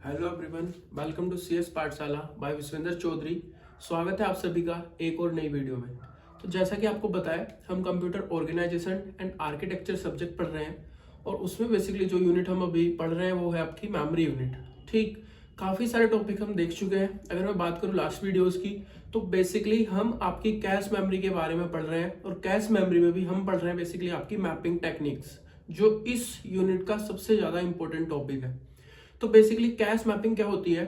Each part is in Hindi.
Hello everyone, welcome to CS Pathshala by Vishvendra Chaudhary. स्वागत है आप सभी का एक और नई वीडियो में। तो जैसा कि आपको पता है, हम computer organisation and architecture subject पढ़ रहे हैं और उसमें बेसिकली जो यूनिट हम अभी पढ़ रहे हैं वो है आपकी मेमोरी यूनिट। ठीक, काफ़ी सारे टॉपिक हम देख चुके हैं। अगर मैं बात करूँ लास्ट वीडियोज़ की, तो बेसिकली हम आपकी कैश मेमोरी के बारे में पढ़ रहे हैं और कैश मेमोरी में भी हम पढ़ रहे हैं बेसिकली आपकी मैपिंग टेक्निक्स, जो इस यूनिट का सबसे ज़्यादा इंपॉर्टेंट टॉपिक है। तो बेसिकली कैश मैपिंग क्या होती है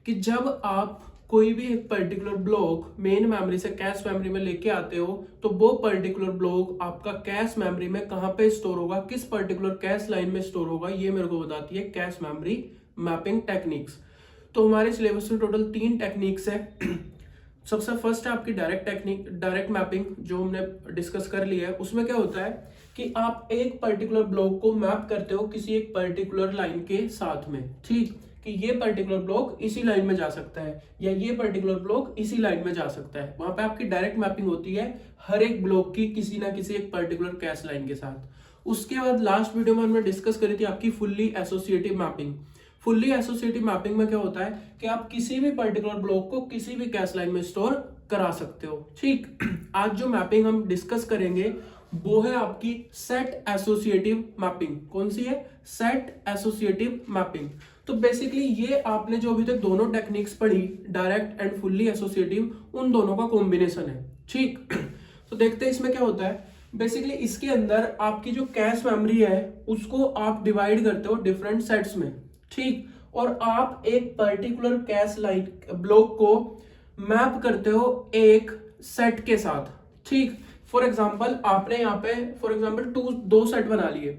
कि जब आप कोई भी एक पर्टिकुलर ब्लॉक मेन मेमोरी से कैश मेमोरी में लेके आते हो, तो वो पर्टिकुलर ब्लॉक आपका कैश मेमोरी में कहाँ पे स्टोर होगा, किस पर्टिकुलर कैश लाइन में स्टोर होगा, ये मेरे को बताती है कैश मेमोरी मैपिंग टेक्निक्स। तो हमारे सिलेबस में टोटल 3 टेक्निक्स है। सबसे फर्स्ट है आपकी डायरेक्ट मैपिंग, जो हमने डिस्कस कर लिया है। उसमें क्या होता है कि आप एक पर्टिकुलर ब्लॉक को मैप करते हो किसी एक पर्टिकुलर लाइन के साथ में। ठीक, कि ये पर्टिकुलर ब्लॉक इसी लाइन में जा सकता है या ये पर्टिकुलर ब्लॉक इसी लाइन में जा सकता है। वहां पे आपकी डायरेक्ट मैपिंग होती है हर एक ब्लॉक की किसी ना किसी एक पर्टिकुलर कैश लाइन के साथ। उसके बाद लास्ट वीडियो में हमने डिस्कस करी थी आपकी fully associative mapping. Fully associative mapping में क्या होता है कि आप किसी भी पर्टिकुलर ब्लॉक को किसी भी कैश लाइन में स्टोर करा सकते हो। ठीक, आज जो मैपिंग हम डिस्कस करेंगे वो है आपकी सेट एसोसिएटिव मैपिंग। कौन सी है? Set associative mapping. तो बेसिकली ये आपने जो अभी तक दोनों टेक्निक्स पढ़ी, डायरेक्ट एंड फुल्ली एसोसिएटिव, उन दोनों का कॉम्बिनेशन है। ठीक, तो देखते हैं इसमें क्या होता है। बेसिकली इसके अंदर आपकी जो कैश मेमोरी है उसको आप डिवाइड करते हो डिफरेंट सेट्स में। ठीक, और आप एक पर्टिकुलर कैश लाइन ब्लॉक को मैप करते हो एक सेट के साथ। ठीक, फॉर एग्जाम्पल आपने यहाँ पे फॉर एग्जाम्पल दो सेट बना लिए,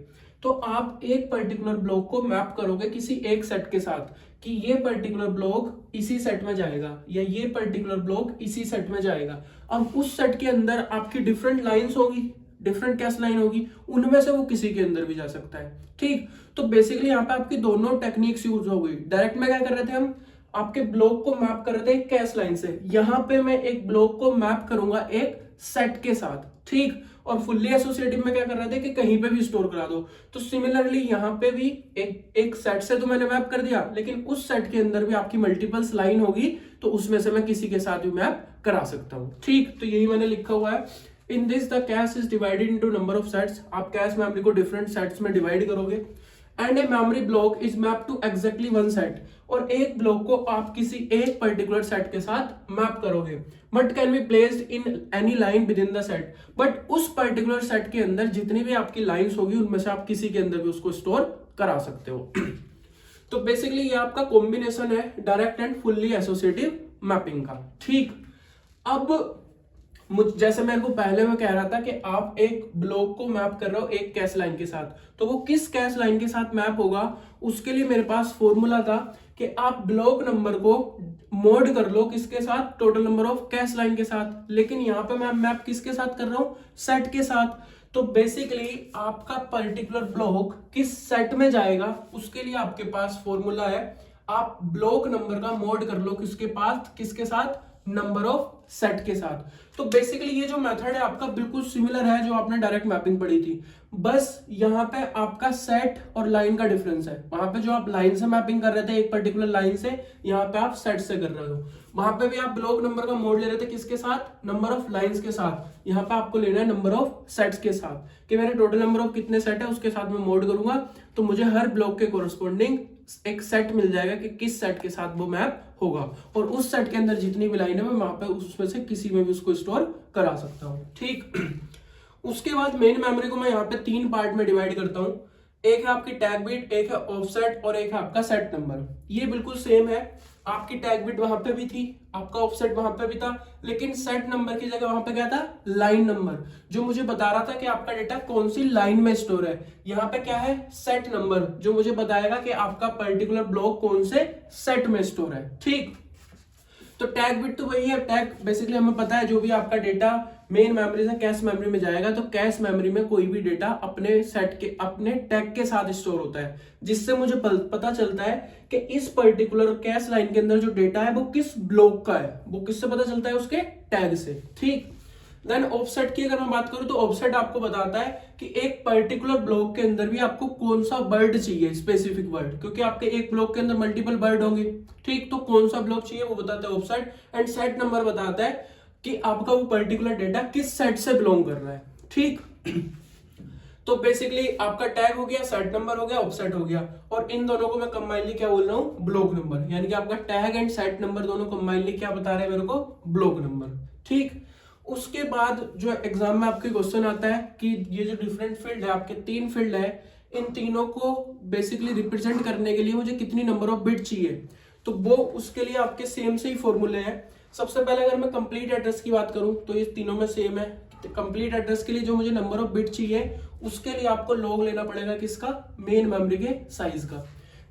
तो आप एक पर्टिकुलर ब्लॉक को मैप करोगे किसी एक सेट के साथ कि ये पर्टिकुलर ब्लॉक इसी सेट में जाएगा या ये पर्टिकुलर ब्लॉक इसी सेट में जाएगा। अब उस सेट के अंदर आपकी डिफरेंट लाइंस होगी, डिफरेंट कैश लाइन होगी, उनमें से वो किसी के अंदर भी जा सकता है। ठीक, तो बेसिकली यहाँ पे आपकी दोनों टेक्निक्स यूज हो गई। डायरेक्ट में क्या कर रहे थे हम, आपके ब्लॉक को मैप कर रहे थे एक कैश लाइन से। यहाँ पे मैं एक ब्लॉक को मैप करूंगा एक सेट के साथ। ठीक, और फुल्ली एसोसिएटिव में क्या कर रहे थे कि कहीं पे भी स्टोर करा दो। तो सिमिलरली यहाँ पे भी एक सेट से तो मैंने मैप कर दिया, लेकिन उस सेट के अंदर भी आपकी मल्टीपल्स लाइन होगी, तो उसमें से मैं किसी के साथ भी मैप करा सकता हूँ। ठीक, तो यही मैंने लिखा हुआ है। In this the cache is divided into number of sets. आप कैश मेमोरी को डिफरेंट सेट्स में डिवाइड करोगे। And a memory block is map to exactly one set. और एक ब्लॉक को आप किसी एक पर्टिकुलर सेट के साथ मैप करोगे, but can be placed in any line with in the set. But उस पर्टिकुलर सेट के अंदर जितनी भी आपकी लाइंस होगी उनमें से आप किसी के अंदर भी उसको स्टोर करा सकते हो। तो बेसिकली ये आपका कॉम्बिनेशन है direct and fully associative mapping का। ठीक, अब जैसे मेरे को पहले मैं कह रहा था कि आप एक ब्लॉक को मैप कर रहे हो एक कैश लाइन के साथ, तो वो किस कैश लाइन के साथ मैप होगा, उसके लिए मेरे पास फॉर्मूला था कि आप ब्लॉक नंबर को मोड कर लो किसके साथ, total number of cache line के साथ। लेकिन यहाँ पे मैं मैप किसके साथ कर रहा हूँ, सेट के साथ। तो बेसिकली आपका पर्टिकुलर ब्लॉक किस सेट में जाएगा उसके लिए आपके पास फॉर्मूला है। आप ब्लॉक नंबर का मोड कर लो किसके साथ, नंबर ऑफ सेट के साथ। तो बेसिकली ये जो मेथड है आपका बिल्कुल सिमिलर है जो आपने डायरेक्ट मैपिंग पढ़ी थी, बस यहाँ पे आपका सेट और लाइन का डिफरेंस है। वहां पे जो आप लाइन से मैपिंग कर रहे थे एक पर्टिकुलर लाइन से, यहाँ पे आप सेट से कर रहे हो। वहां पे भी आप ब्लॉक नंबर का मोड ले रहे थे किसके साथ, नंबर ऑफ लाइंस के साथ। यहाँ पे आपको लेना है नंबर ऑफ सेट्स के साथ, कि मेरे टोटल नंबर ऑफ कितने सेट है उसके साथ मैं मोड करूंगा, तो मुझे हर ब्लॉक के कोरस्पॉन्डिंग एक सेट मिल जाएगा कि किस सेट के साथ वो मैप होगा, और उस सेट के अंदर जितनी भी लाइन है मैं वहां पे उसमें से किसी में भी उसको स्टोर करा सकता हूँ। ठीक, उसके बाद मेन मेमोरी को मैं यहाँ पे 3 पार्ट में डिवाइड करता हूँ। एक है आपकी टैग बिट, एक है ऑफसेट और एक है आपका सेट नंबर। ये बिल्कुल सेम है, आपकी टैग बिट वहां पे भी थी, आपका ऑफसेट वहां पे भी था, लेकिन सेट नंबर की जगह वहां पे क्या था, लाइन नंबर, जो मुझे बता रहा था कि आपका डेटा कौन सी लाइन में स्टोर है। यहाँ पे क्या है, सेट नंबर, जो मुझे बताएगा कि आपका पर्टिकुलर ब्लॉक कौन से सेट में स्टोर है। ठीक, तो टैग बिट तो वही है। टैग बेसिकली हमें पता है जो भी आपका डेटा मेन मेमोरी से कैश मेमोरी में जाएगा, तो कैश मेमोरी में कोई भी डेटा अपने सेट के अपने टैग के साथ स्टोर होता है, जिससे मुझे पता चलता है कि इस पर्टिकुलर कैश लाइन के अंदर जो डेटा है वो किस ब्लॉक का है। वो किससे पता चलता है, उसके टैग से। ठीक, देन ऑफसेट की अगर मैं बात करूं तो ऑफसेट आपको बताता है कि एक पर्टिकुलर ब्लॉक के अंदर भी आपको कौन सा वर्ड चाहिए, स्पेसिफिक वर्ड, क्योंकि आपके एक ब्लॉक के अंदर मल्टीपल वर्ड होंगे, ठीक, तो कौन सा ब्लॉक चाहिए वो बताता है ऑफसेट। एंड सेट नंबर बताता है कि आपका वो पर्टिकुलर डेटा किस सेट से बिलोंग कर रहा है, ठीक। तो बेसिकली आपका टैग हो गया, सेट नंबर हो गया, ऑफसेट हो गया, और इन दोनों को मैं कंबाइनली क्या बोल रहा हूँ, ब्लॉक नंबर, यानी कि आपका टैग एंड सेट नंबर दोनों कंबाइनली क्या बता रहे हैं मेरे को, ब्लॉक नंबर, ठीक। उसके बाद जो एग्जाम में आपके क्वेश्चन आता है कि ये जो डिफरेंट फील्ड है, आपके 3 फील्ड है, इन तीनों को बेसिकली रिप्रेजेंट करने के लिए मुझे कितनी नंबर ऑफ बिट चाहिए, तो वो उसके लिए आपके सेम से ही फॉर्मूले हैं। सबसे पहले अगर मैं कंप्लीट एड्रेस की बात करूं तो ये तीनों में सेम है। कंप्लीट एड्रेस के लिए जो मुझे नंबर ऑफ बिट चाहिए उसके लिए आपको लॉग लेना पड़ेगा किसका, मेन मेमोरी के साइज का।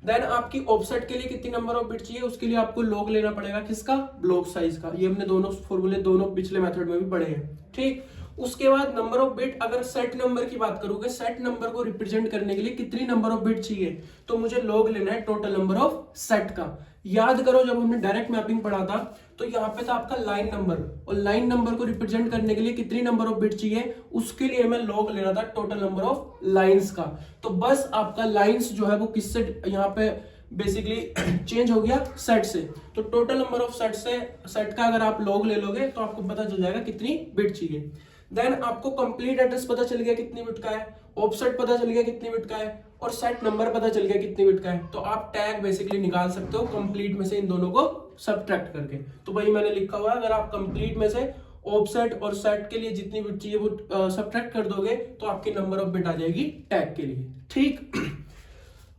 देन आपकी ऑफसेट के लिए कितनी नंबर ऑफ बिट चाहिए, उसके लिए आपको लॉग लेना पड़ेगा किसका, ब्लॉक साइज का। ये हमने दोनों फॉर्मूले दोनों पिछले मेथड में भी पढ़े हैं, ठीक। उसके बाद नंबर ऑफ बिट, अगर सेट नंबर की बात करोगे, सेट नंबर को रिप्रेजेंट करने के लिए कितनी नंबर ऑफ बिट चाहिए, तो मुझे लॉग लेना है टोटल नंबर ऑफ सेट का। याद करो जब हमने डायरेक्ट मैपिंग पढ़ा था तो यहाँ पे था आपका लाइन नंबर, और लाइन नंबर को रिप्रेजेंट करने के लिए कितनी नंबर ऑफ बिट चाहिए, उसके लिए हमें लॉग लेना था टोटल नंबर ऑफ लाइंस का। तो बस आपका लाइंस जो है वो किससे यहाँ पे बेसिकली चेंज हो गया, सेट से। तो टोटल नंबर ऑफ सेट से, सेट का अगर आप लॉग ले लोगे तो आपको पता चल जाएगा कितनी बिट चाहिए। देन आपको कंप्लीट एड्रेस पता चल गया कितनी बिट का है, ऑफसेट पता चल गया कितनी बिट का है, और सेट नंबर पता चल गया कितनी बिट का है। तो आप टैग बेसिकली निकाल सकते हो कंप्लीट में से इन दोनों को सब्ट्रैक्ट करके। तो वही मैंने लिखा हुआ है, अगर आप कंप्लीट में से ऑफसेट और सेट के लिए जितनी बिट चाहिए वो सब्ट्रैक्ट कर दोगे तो आपकी नंबर ऑफ बिट आ जाएगी टैग के लिए, ठीक।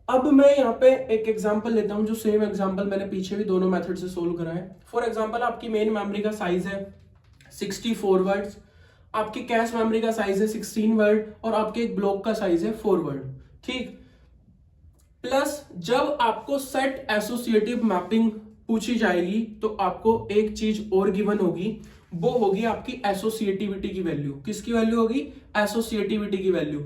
अब मैं यहाँ पे एक एग्जांपल लेता हूँ, जो सेम एग्जांपल मैंने पीछे भी दोनों मेथड से सोल्व करा है। फॉर एग्जांपल आपकी मेन मेमोरी का साइज है 64 वर्ड्स, आपकी कैश मेमोरी का साइज है 16 वर्ड, और आपके एक ब्लॉक का साइज है 4 वर्ड, ठीक। प्लस जब आपको सेट एसोसिएटिव मैपिंग पूछी जाएगी तो आपको एक चीज और गिवन होगी, वो होगी आपकी एसोसिएटिविटी की वैल्यू। किसकी वैल्यू होगी, एसोसिएटिविटी की वैल्यू।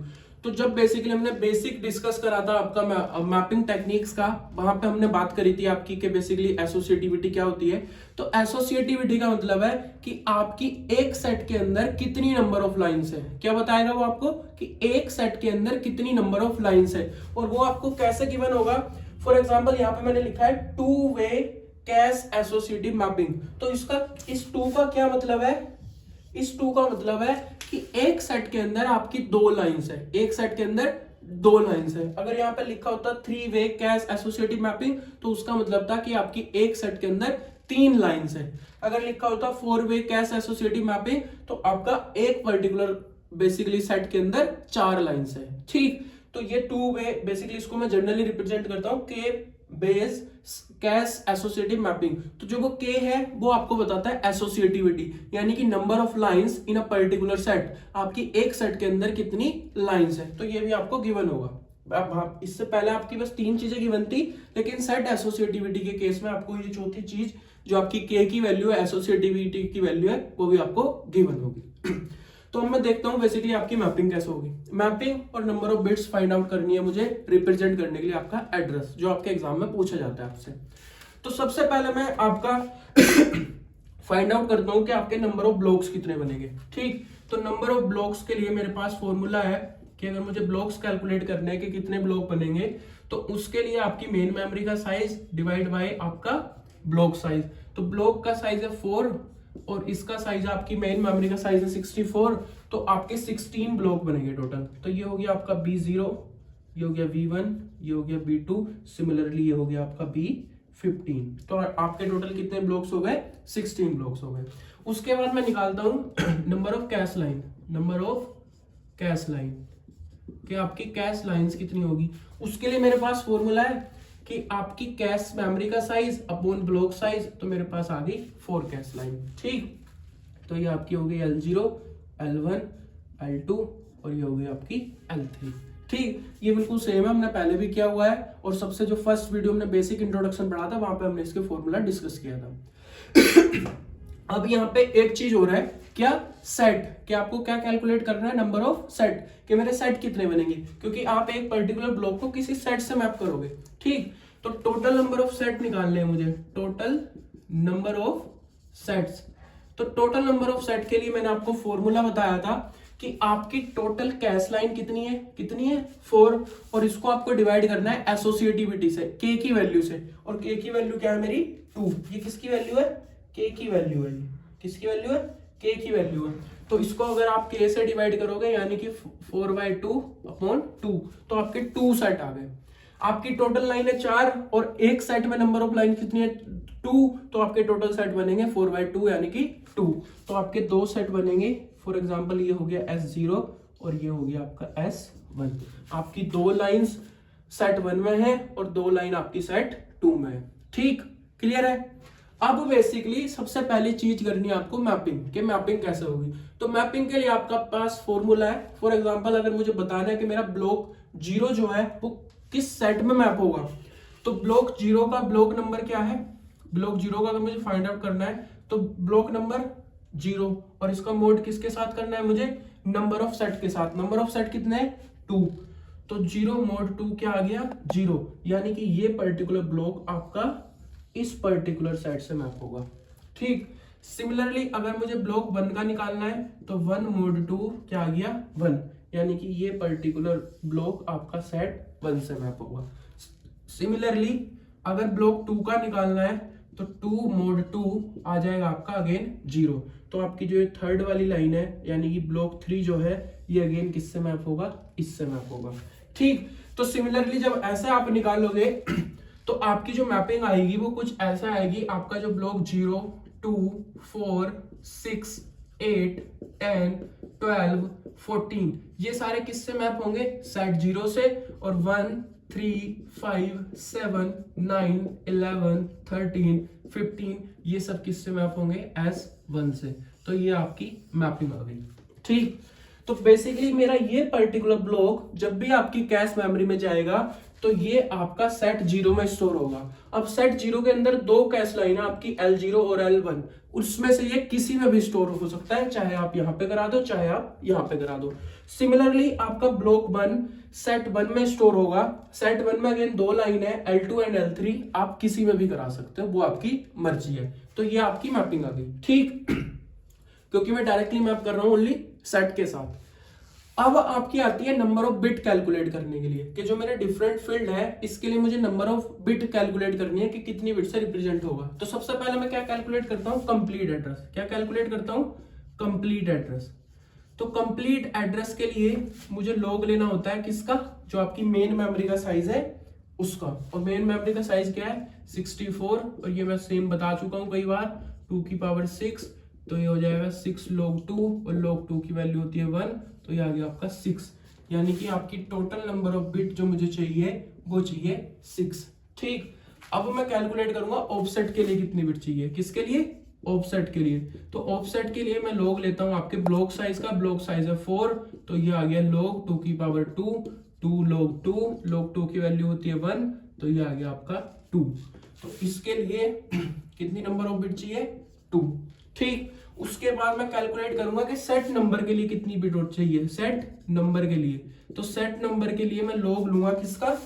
तो जब बेसिकली हमने बेसिक डिस्कस करा था आपका मैपिंग टेक्निक्स का, वहां पे हमने बात करी थी आपकी कि बेसिकली एसोसिएटिविटी क्या होती है। तो एसोसिएटिविटी का मतलब है कि आपकी एक सेट के अंदर कितनी नंबर ऑफ लाइंस है। क्या बताएगा वो आपको कि एक सेट के अंदर कितनी नंबर ऑफ लाइंस है, और वो आपको कैसे गिवन होगा। फॉर एग्जाम्पल यहाँ पे मैंने लिखा है 2 वे कैश एसोसिएटिव मैपिंग। तो इसका, इस 2 का क्या मतलब है, इस 2 का मतलब है कि एक सेट के अंदर आपकी 2 लाइंस है, एक सेट के अंदर 2 लाइंस है। अगर यहाँ पे लिखा होता 3 वे कैश एसोसिएटिव मैपिंग तो उसका मतलब था कि आपकी एक सेट के अंदर 3 लाइंस है। अगर लिखा होता 4 वे कैश एसोसिएटिव मैपिंग तो आपका एक पर्टिकुलर बेसिकली सेट के अंदर 4 लाइंस है, ठीक। तो ये 2 वे बेसिकली इसको मैं जनरली रिप्रेजेंट करता हूं के बेस कैश एसोसिएटिव मैपिंग। तो जो वो के है वो आपको बताता है एसोसिएटिविटी, यानी कि number of lines in a particular set, आपकी एक सेट के अंदर कितनी लाइंस है। तो ये भी आपको गिवन होगा। अब इससे पहले आपकी बस 3 चीजें गिवन थी, लेकिन सेट एसोसिएटिविटी के केस में आपको ये चौथी चीज जो आपकी के की वैल्यू है, एसोसिएटिविटी की वैल्यू है, वो भी आपको गिवन होगी। तो अब मैं देखता हूं बेसिकली आपकी मैपिंग कैसे होगी। मैपिंग और number of bits find out करनी है मुझे रिप्रेजेंट करने के लिए आपका एड्रेस, जो आपके एग्जाम में पूछा जाता है आपसे। तो सबसे पहले मैं आपका फाइंड आउट करता हूं कि आपके नंबर ऑफ ब्लॉक्स कितने बनेंगे, ठीक। तो नंबर ऑफ ब्लॉक्स के लिए मेरे पास फॉर्मूला है कि अगर मुझे ब्लॉक्स कैलकुलेट करने हैं कि कितने ब्लॉक बनेंगे, तो उसके लिए आपकी मेन मेमोरी का साइज डिवाइड बाय आपका ब्लॉक साइज। तो ब्लॉक का साइज है 4 और इसका साइज आपकी मेन मेमोरी का साइज है 64, तो आपके 16 ब्लॉक बनेंगे टोटल। तो ये हो गया आपका B0, ये हो गया V1, ये हो गया B2, सिमिलरली ये हो गया आपका B15। तो आपके टोटल कितने ब्लॉक्स हो गए, 16 ब्लॉक्स हो गए। उसके बाद मैं निकालता हूं number of cache line, number of cache line कि आपकी कैश लाइंस कितनी होगी। उसके लिए मेरे पास फॉर्मूला है कि आपकी कैश मेमोरी का साइज अपॉन ब्लॉक साइज, तो मेरे पास आ गई 4 कैश लाइन, ठीक। तो ये आपकी हो गई L0, L1, L2 और ये हो गई आपकी L3, ठीक। ये बिल्कुल सेम है, हमने पहले भी किया हुआ है, और सबसे जो फर्स्ट वीडियो हमने बेसिक इंट्रोडक्शन पढ़ा था वहां पे हमने इसके फॉर्मूला डिस्कस किया था। अब यहाँ पे एक चीज हो रहा है, क्या, सेट, कि आपको क्या कैलकुलेट करना है, नंबर ऑफ सेट, कि मेरे सेट कितने बनेंगे, क्योंकि आप एक पर्टिकुलर ब्लॉक को किसी सेट से मैप करोगे, ठीक। तो टोटल नंबर ऑफ सेट निकालने हैं मुझे, टोटल नंबर ऑफ सेट्स। तो टोटल नंबर ऑफ सेट के लिए मैंने आपको फॉर्मूला बताया था कि आपकी टोटल कैश लाइन कितनी है 4, और इसको आपको डिवाइड करना है एसोसिएटिविटी से, के की वैल्यू से, और के की वैल्यू क्या है मेरी 2। ये किसकी वैल्यू है? के की वैल्यू है। किसकी वैल्यू है? के की वैल्यू है। तो इसको अगर आप के से डिवाइड करोगे यानी कि 4/2/2, तो आपके 2 सेट आ गए। आपकी टोटल लाइन है 4 और एक सेट में नंबर ऑफ लाइन कितनी है 2, तो आपके टोटल सेट बनेंगे 4/2 यानी कि 2। तो आपके 2 सेट बनेंगे। फॉर एग्जांपल ये हो गया S0 और ये हो गया आपका S1। आपकी 2 लाइंस सेट 1 में है और 2 लाइन आपकी सेट 2 में है। ठीक, क्लियर है। अब बेसिकली सबसे पहली चीज करनी है आपको मैपिंग, कि मैपिंग कैसे होगी। तो मैपिंग के लिए आपका पास फॉर्मूला है। फॉर एग्जांपल अगर मुझे बताना है कि मेरा ब्लॉक 0 जो है वो किस सेट में मैप होगा, तो ब्लॉक 0 का ब्लॉक नंबर क्या है? ब्लॉक 0 का अगर मुझे फाइंड आउट करना है तो ब्लॉक नंबर 0, और इसका मोड किसके साथ करना है मुझे? नंबर ऑफ सेट के साथ। नंबर ऑफ सेट कितने हैं? 2। तो 0 mod 2 क्या आ गया? 0, यानी कि ये पर्टिकुलर ब्लॉक आपका इस पर्टिकुलर सेट से मैप होगा। ठीक, सिमिलरली अगर मुझे ब्लॉक 1 का निकालना है तो 1 mod 2 क्या आ गया? 1, यानी कि ये पर्टिकुलर ब्लॉक आपका सेट 1 से मैप होगा। सिमिलरली अगर ब्लॉक 2 का निकालना है तो 2 mod 2 आ जाएगा आपका अगेन 0। तो आपकी जो थर्ड वाली लाइन है यानी कि ब्लॉक 3 जो है ये अगेन किससे मैप होगा? इससे मैप होगा। ठीक, तो सिमिलरली जब ऐसे आप निकालोगे तो आपकी जो मैपिंग आएगी वो कुछ ऐसा आएगी। आपका जो ब्लॉक 0, 2, 4, 6, 8, 10, 12, 14 ये सारे किससे मैप होंगे? सेट 0 से, और 1, 3, 5, 7, 9, 11, 13, 15 ये सब किससे मैप होंगे? S1 से। तो ये आपकी मैपिंग आ गई। ठीक, तो बेसिकली मेरा ये पर्टिकुलर ब्लॉक जब भी आपकी कैश मेमोरी में जाएगा तो ये आपका सेट 0 में स्टोर होगा। अब सेट 0 के अंदर 2 कैश लाइन है आपकी L0 और L1, उसमें से ये किसी में भी स्टोर हो सकता है, चाहे आप यहां पे करा दो चाहे आप यहां पे करा दो। सिमिलरली आपका ब्लॉक 1 सेट 1 में स्टोर होगा। सेट 1 में अगेन 2 लाइन है L2 एंड L3, आप किसी में भी करा सकते हो, वो आपकी मर्जी है। तो ये आपकी मैपिंग आ गई। ठीक, क्योंकि मैं डायरेक्टली मैप कर रहा हूं ओनली सेट के साथ। अब आपकी आती है नंबर ऑफ बिट कैलकुलेट करने के लिए, कि जो मेरे डिफरेंट फील्ड है इसके लिए मुझे नंबर ऑफ बिट कैलकुलेट करनी है कि कितनी बिट से रिप्रेजेंट होगा। तो सबसे पहले मैं क्या कैलकुलेट करता हूं? Complete address. क्या कैलकुलेट करता हूं? Complete address. तो कंप्लीट एड्रेस के लिए मुझे लॉग लेना होता है किसका? जो आपकी मेन मेमोरी का साइज है उसका। और मेन मेमोरी का साइज क्या है? 64, और ये मैं सेम बता चुका हूं कई बार, 2 की पावर 6, तो ये हो जाएगा 6 log 2, और log 2 की वैल्यू होती है 1, तो ये आ गया आपका 6। यानी कि आपकी टोटल नंबर ऑफ बिट जो मुझे चाहिए वो चाहिए 6। ठीक, अब मैं कैलकुलेट करूंगा ऑफसेट के लिए कितनी बिट चाहिए। किसके लिए? ऑफसेट के लिए। तो ऑफसेट के लिए मैं log लेता हूं आपके ब्लॉक साइज का। ब्लॉक साइज है 4, तो ये आ गया log 2 की पावर 2, 2 log 2 की वैल्यू होती है 1, तो ये आ गया आपका 2। तो इसके लिए कितनी नंबर ऑफ बिट चाहिए? 2। ठीक, उसके बाद मैं कैलकुलेट करूंगा कि सेट नंबर के लिए कितनी बिट चाहिए। सेट नंबर के लिए, तो सेट नंबर के लिए मैं log लूंगा किसका?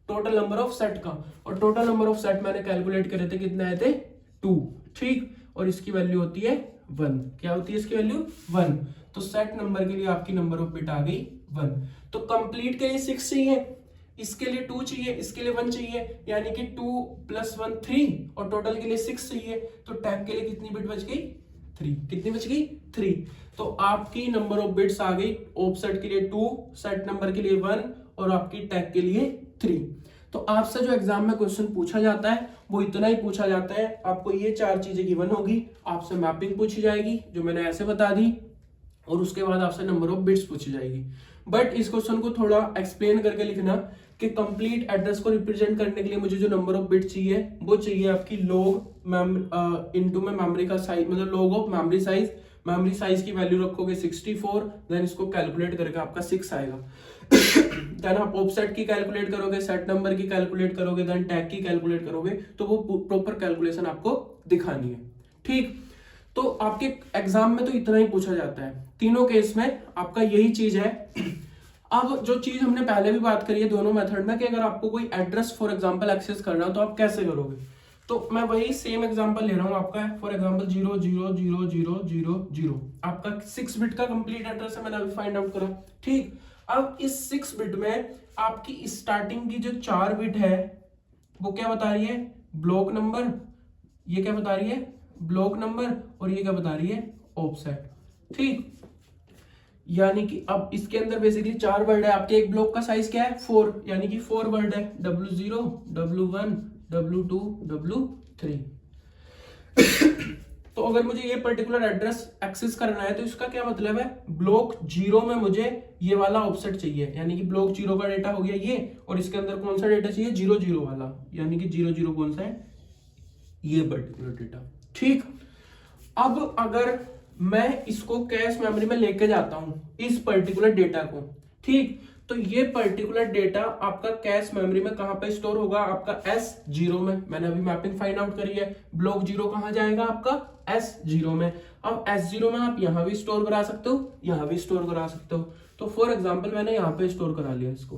टोटल नंबर ऑफ सेट का। और टोटल नंबर ऑफ सेट मैंने कैलकुलेट करे थे, कितने आए थे? 2। ठीक, और इसकी वैल्यू होती है 1। क्या होती है इसकी वैल्यू? 1। तो सेट नंबर के लिए आपकी नंबर ऑफ बिट आ गई 1। तो कंप्लीट के लिए 6 चाहिए, इसके लिए 2 चाहिए, इसके लिए 1 चाहिए, यानी कि 2 + 1 3, और टोटल के लिए 6 चाहिए। तो टैग के लिए कितनी बिट बच गई? 3। कितनी बच गई? 3। तो आपकी नंबर ऑफ बिट्स आ गई ऑफसेट के लिए 2, सेट नंबर के लिए 1, और आपकी टैग के लिए 3। तो आपसे जो एग्जाम में क्वेश्चन पूछा जाता है वो इतना ही पूछा जाता है। आपको ये 4 चीजें गिवन होगी। आपसे मैपिंग पूछी जाएगी जो मैंने ऐसे बता दी, और उसके बाद आपसे नंबर ऑफ बिट्स पूछी जाएगी। बट इस क्वेश्चन को थोड़ा एक्सप्लेन करके लिखना कि कंप्लीट एड्रेस को रिप्रेजेंट करने के लिए मुझे जो नंबर ऑफ बिट चाहिए वो चाहिए आपकी log इनटू में मेमोरी का साइज, मतलब log of memory size. Memory size की वैल्यू रखोगे 64, देन इसको कैलकुलेट करके आपका 6 आएगा। देन आप ऑफसेट की कैलकुलेट करोगे, सेट नंबर की कैलकुलेट करोगे, देन टैग की कैलकुलेट करोगे, तो वो प्रॉपर कैलकुलेशन आपको दिखानी है। ठीक, तो आपके एग्जाम में तो इतना ही पूछा जाता है। तीनों केस में आपका यही चीज है। अब जो चीज हमने पहले भी बात करी है दोनों मेथड में, कि अगर आपको कोई एड्रेस फॉर एग्जांपल एक्सेस करना हो तो आप कैसे करोगे। तो मैं वही सेम एग्जांपल ले रहा हूं आपका, फॉर एग्जांपल 0000000 आपका 6 बिट का कंप्लीट एड्रेस है, मैंने अभी फाइंड आउट करा। ठीक, अब इस 6 बिट में आपकी स्टार्टिंग की जो 4 बिट है वो क्या बता रही है, ब्लॉक नंबर, ये क्या बता रही है, ब्लॉक नंबर, और ये क्या बता रही है, ऑफसेट। ठीक, यानी कि अब इसके अंदर बेसिकली 4 वर्ड है आपके, एक ब्लॉक का साइज क्या है 4, यानी कि 4 वर्ड है, W0 W1 W2 W3। तो अगर मुझे ये पर्टिकुलर एड्रेस एक्सेस करना है तो इसका क्या मतलब है, ब्लॉक 0 में मुझे ये वाला ऑफसेट चाहिए, यानी कि ब्लॉक 0 का डेटा हो गया ये, और इसके अंदर कौन सा डेटा चाहिए, 00 वाला, यानी कि 00 कौन सा है, ये पर्टिकुलर डेटा। ठीक, अब अगर मैं इसको कैश मेमोरी में लेके जाता हूं इस पर्टिकुलर डेटा को, ठीक, तो ये पर्टिकुलर डेटा आपका कैश मेमोरी में कहां पे स्टोर होगा, आपका S0 में। मैंने अभी मैपिंग फाइंड आउट करी है, ब्लॉक 0 कहां जाएगा आपका S0 में। अब S0 में आप यहां भी स्टोर करा सकते हो, यहां भी स्टोर करा सकते हो। तो फॉर एग्जाम्पल मैंने यहां पे स्टोर करा लिया इसको,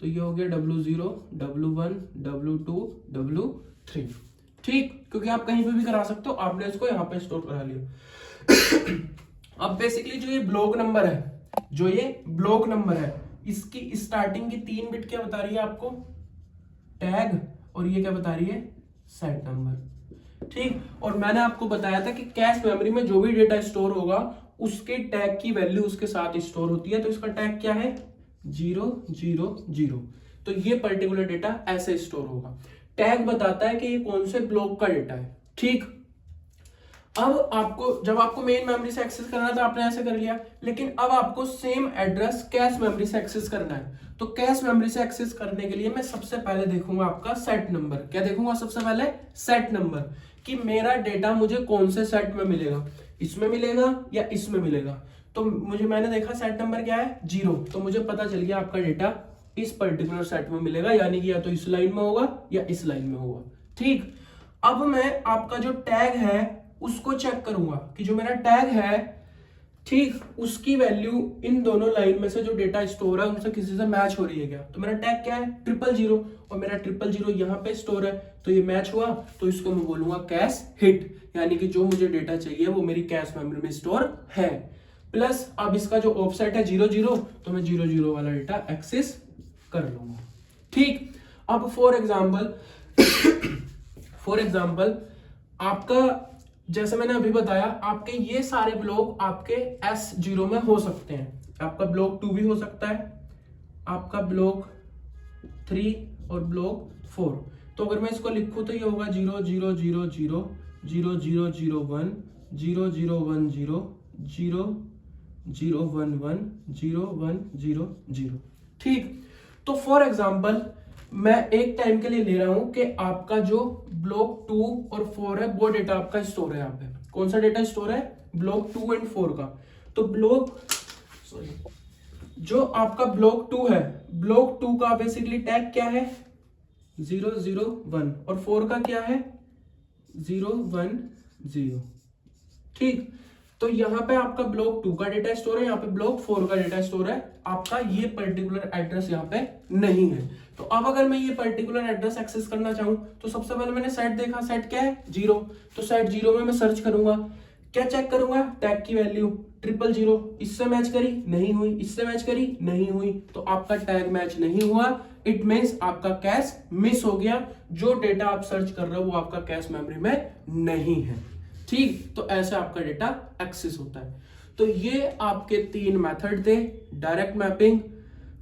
तो ये हो गया W0 W1 W2 W3। ठीक, क्योंकि आप कहीं पे भी करा सकते हो, आपने इसको यहाँ पे स्टोर करा लिया। अब बेसिकली जो ये ब्लॉक नंबर है, जो ये ब्लॉक नंबर है, इसकी स्टार्टिंग की 3 बिट क्या बता रही है आपको, टैग, और ये क्या बता रही है, सेट नंबर। ठीक, और मैंने आपको बताया था कि कैश मेमोरी में जो भी डेटा स्टोर होगा उसके टैग की वैल्यू उसके साथ स्टोर होती है, तो इसका टैग क्या है, 000। तो ये पर्टिकुलर डेटा ऐसे स्टोर होगा। टैग बताता है कि ये कौन से ब्लॉक का डेटा है। ठीक, अब आपको जब आपको मेन मेमोरी से एक्सेस करना था आपने ऐसे कर लिया, लेकिन अब आपको सेम एड्रेस कैश मेमोरी से एक्सेस करना है। तो कैश मेमोरी से एक्सेस करने के लिए मैं सबसे पहले देखूंगा आपका सेट नंबर। क्या देखूंगा सबसे पहले, सेट नंबर, कि मेरा डेटा मुझे कौन से सेट में मिलेगा, इसमें मिलेगा या इसमें मिलेगा। तो मैंने देखा सेट नंबर क्या है, 0, तो मुझे पता चल गया आपका डेटा इस पर्टिकुलर सेट में मिलेगा, यानी कि या तो इस लाइन में होगा या इस लाइन में होगा। ठीक, अब मैं आपका जो टैग है उसको चेक करूंगा कि जो मेरा टैग है, ठीक, उसकी वैल्यू इन दोनों लाइन में से जो डेटा स्टोर है उनसे किसी से मैच हो रही है क्या। तो मेरा टैग क्या है, 000, और मेरा 000 यहाँ पे स्टोर है, तो ये मैच हुआ, तो इसको मैं बोलूंगा कैश हिट, यानी कि जो मुझे डेटा चाहिए वो मेरी कैश मेमोरी में स्टोर है। प्लस अब इसका जो ऑफसेट है 00, तो मैं 00 वाला डेटा एक्सेस कर लूंगा। ठीक, अब फॉर एग्जाम्पल आपका, जैसे मैंने अभी बताया, आपके ये सारे ब्लॉक आपके S0 में हो सकते हैं। आपका ब्लॉक 2 भी हो सकता है, आपका ब्लॉक 3 और ब्लॉक 4। तो अगर मैं इसको लिखूं तो ये होगा 0000 0001 0010 0011 0100। ठीक, तो फॉर एग्जाम्पल मैं एक टाइम के लिए ले रहा हूं कि आपका जो ब्लॉक 2 और 4 है वो डेटा आपका स्टोर है। यहाँ पे कौन सा डेटा स्टोर है, ब्लॉक 2 एंड 4 का। तो जो आपका ब्लॉक 2 है, ब्लॉक 2 का बेसिकली टैग क्या है, 001, और 4 का क्या है, 010। ठीक, तो यहाँ पे आपका ब्लॉक 2 का डेटा स्टोर है, यहाँ पे ब्लॉक 4 का डेटा स्टोर है, आपका ये पर्टिकुलर एड्रेस यहाँ पे नहीं है। तो अब अगर मैं ये पर्टिकुलर एड्रेस एक्सेस करना चाहूं तो सबसे पहले मैंने सेट देखा, सेट क्या है, 0, तो सेट 0 में मैं सर्च करूंगा, क्या चेक करूंगा, टैग की वैल्यू 000, इससे मैच करी नहीं हुई, इससे मैच करी नहीं हुई, तो आपका टैग मैच नहीं हुआ। इट मींस आपका कैश मिस हो गया, जो डेटा आप सर्च कर रहे हो वो आपका कैश मेमोरी में नहीं है। ठीक, तो ऐसे आपका डेटा एक्सेस होता है। तो ये आपके 3 मेथड थे, direct mapping,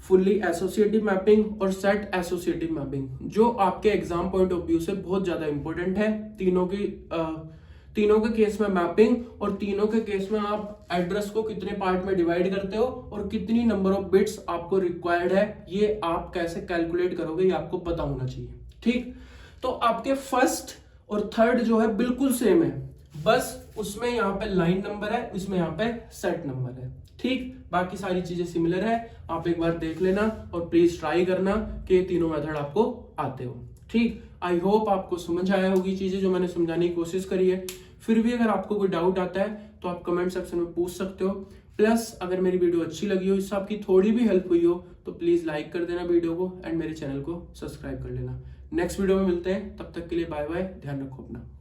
fully associative mapping और सेट एसोसिएटिव मैपिंग, जो आपके एग्जाम पॉइंट ऑफ व्यू से बहुत ज्यादा इंपॉर्टेंट है। तीनों के केस में मैपिंग, और तीनों के केस में आप एड्रेस को कितने पार्ट में डिवाइड करते हो और कितनी नंबर ऑफ बिट्स आपको रिक्वायर्ड है, ये आप कैसे कैलकुलेट करोगे ये आपको पता होना चाहिए। ठीक, तो आपके फर्स्ट और थर्ड जो है बिल्कुल सेम है, बस उसमें यहाँ पे लाइन नंबर है, उसमें यहाँ पे सेट नंबर है। ठीक, बाकी सारी चीजें सिमिलर है, आप एक बार देख लेना और प्लीज ट्राई करना कि ये तीनों मेथड आपको आते हो। ठीक, आई होप आपको समझ आया होगी चीजें जो मैंने समझाने की कोशिश करी है। फिर भी अगर आपको कोई डाउट आता है तो आप कमेंट सेक्शन में पूछ सकते हो। प्लस अगर मेरी वीडियो अच्छी लगी हो, इससे आपकी थोड़ी भी हेल्प हुई हो, तो प्लीज लाइक कर देना वीडियो को एंड मेरे चैनल को सब्सक्राइब कर लेना। नेक्स्ट वीडियो में मिलते हैं, तब तक के लिए बाय बाय, ध्यान रखो अपना।